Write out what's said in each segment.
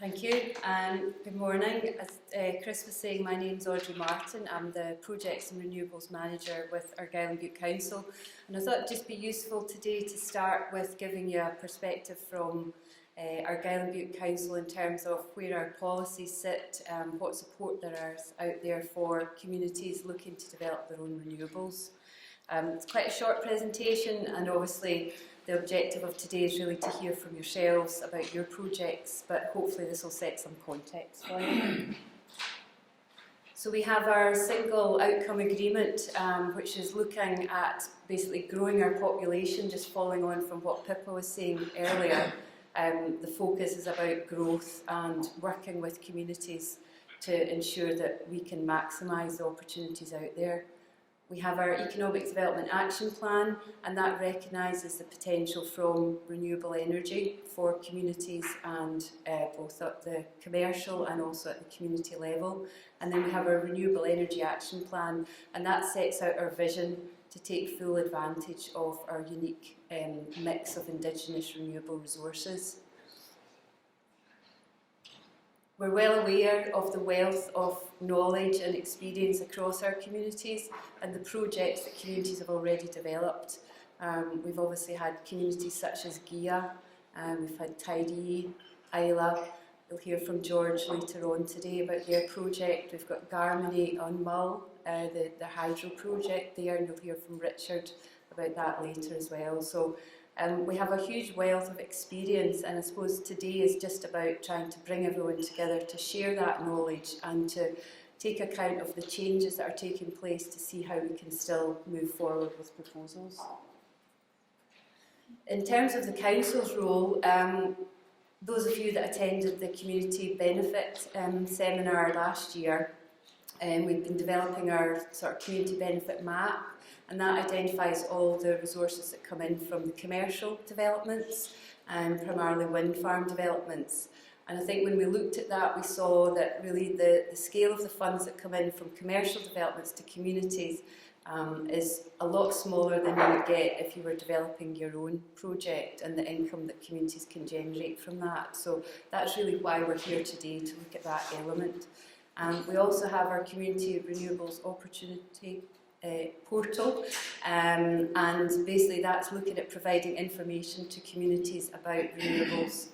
Thank you, and good morning. As Chris was saying, my name's Audrey Martin. I'm the Projects and Renewables Manager with Argyll Bute Council, and I thought it'd just be useful today to start with giving you a perspective from Argyll Bute Council in terms of where our policies sit, what support there is out there for communities looking to develop their own renewables. It's quite a short presentation, and obviously the objective of today is really to hear from yourselves about your projects, but hopefully this will set some context for you. So we have our single outcome agreement, which is looking at basically growing our population, just following on from what Pippa was saying earlier. The focus is about growth and working with communities to ensure that we can maximise the opportunities out there. We have our Economic Development Action Plan, and that recognises the potential from renewable energy for communities, and both at the commercial and also at the community level. And then we have our Renewable Energy Action Plan, and that sets out our vision to take full advantage of our unique mix of Indigenous renewable resources. We're well aware of the wealth of knowledge and experience across our communities and the projects that communities have already developed. We've obviously had communities such as Gia, we've had Tidee, Isla. You'll hear from George later on today about their project. We've got Garmany on Mull, the hydro project there, and you'll hear from Richard about that later as well. So we have a huge wealth of experience, and I suppose today is just about trying to bring everyone together to share that knowledge and to take account of the changes that are taking place to see how we can still move forward with proposals. In terms of the Council's role, those of you that attended the Community Benefit seminar last year, we've been developing our sort of community benefit map, and that identifies all the resources that come in from the commercial developments and primarily wind farm developments. And I think when we looked at that, we saw that really the scale of the funds that come in from commercial developments to communities is a lot smaller than you would get if you were developing your own project, and the income that communities can generate from that. So that's really why we're here today, to look at that element. We also have our Community Renewables Opportunity Portal, and basically that's looking at providing information to communities about renewables.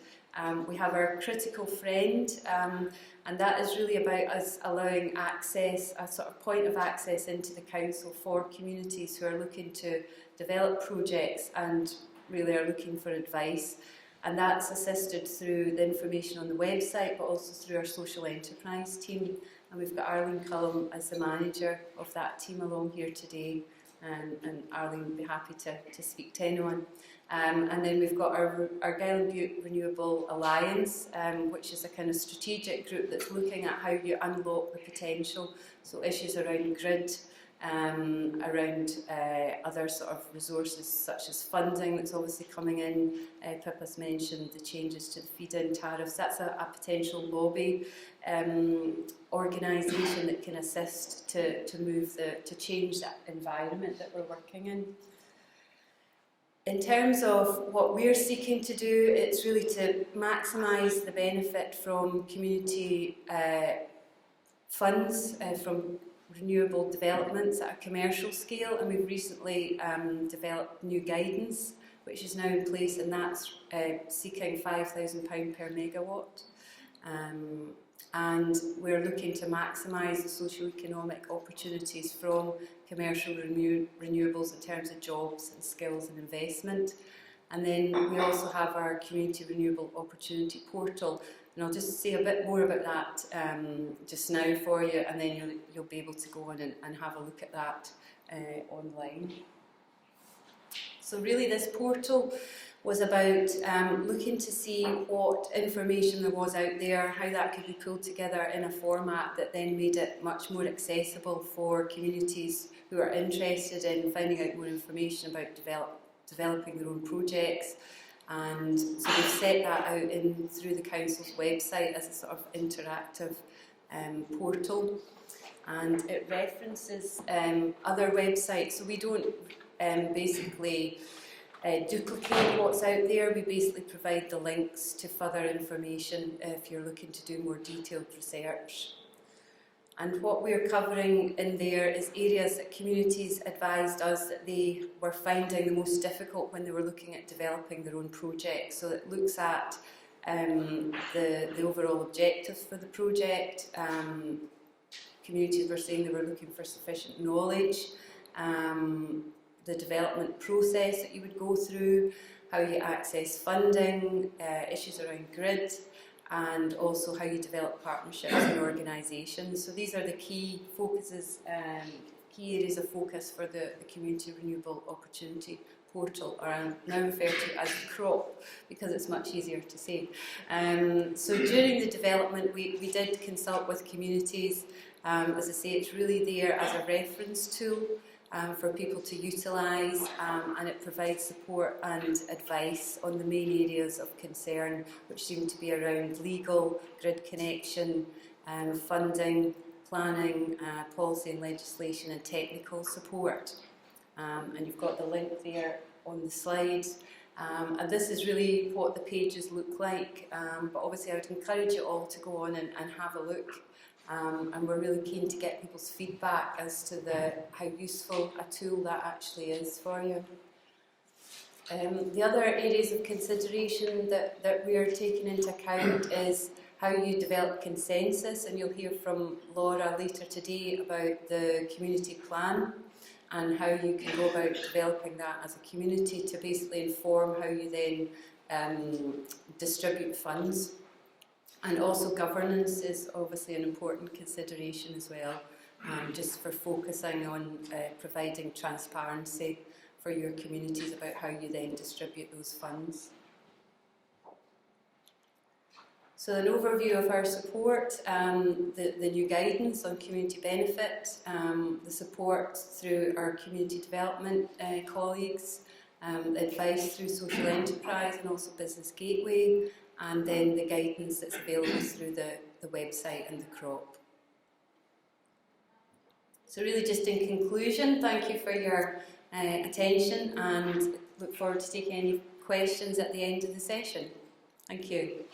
We have our Critical Friend, and that is really about us allowing access, a sort of point of access into the Council for communities who are looking to develop projects and really are looking for advice. And that's assisted through the information on the website, but also through our social enterprise team. And we've got Arlene Cullum as the manager of that team along here today, and Arlene would be happy to speak to anyone. And then we've got our Argyll Bute Renewable Alliance, which is a kind of strategic group that's looking at how you unlock the potential, so issues around grid, around other sort of resources such as funding that's obviously coming in. Pippa's mentioned the changes to the feed-in tariffs. That's a potential lobby organisation that can assist to change that environment that we're working in. In terms of what we're seeking to do, it's really to maximise the benefit from community funds from renewable developments at a commercial scale, and we've recently developed new guidance which is now in place, and that's seeking £5,000 per megawatt, and we're looking to maximise the socio-economic opportunities from commercial renewables in terms of jobs and skills and investment. And then we also have our Community Renewable Opportunity Portal, and I'll just say a bit more about that just now for you, and then you'll be able to go on and have a look at that online. So really this portal was about looking to see what information there was out there, how that could be pulled together in a format that then made it much more accessible for communities who are interested in finding out more information about developing their own projects. And so we've set that out through the Council's website as a sort of interactive portal, and it references other websites. So we don't basically duplicate what's out there. We basically provide the links to further information if you're looking to do more detailed research. And what we're covering in there is areas that communities advised us that they were finding the most difficult when they were looking at developing their own projects. So it looks at the overall objectives for the project. Communities were saying they were looking for sufficient knowledge, the development process that you would go through, how you access funding, issues around grid, and also how you develop partnerships and organisations. So these are the key focuses, key areas of focus for the Community Renewable Opportunity Portal, or I now refer to it as CROP because it's much easier to say. So during the development we did consult with communities. As I say, it's really there as a reference tool for people to utilise, and it provides support and advice on the main areas of concern, which seem to be around legal, grid connection, funding, planning, policy and legislation, and technical support. And you've got the link there on the slide. And this is really what the pages look like, but obviously I would encourage you all to go on and have a look. And we're really keen to get people's feedback as to how useful a tool that actually is for you. The other areas of consideration that we are taking into account is how you develop consensus, and you'll hear from Laura later today about the community plan and how you can go about developing that as a community to basically inform how you then distribute funds. And also governance is obviously an important consideration as well, just for focusing on providing transparency for your communities about how you then distribute those funds. So an overview of our support, the new guidance on community benefit, the support through our community development colleagues, advice through social enterprise and also Business Gateway, and then the guidance that's available through the website and the CROP. So really just in conclusion, thank you for your attention, and look forward to taking any questions at the end of the session. Thank you.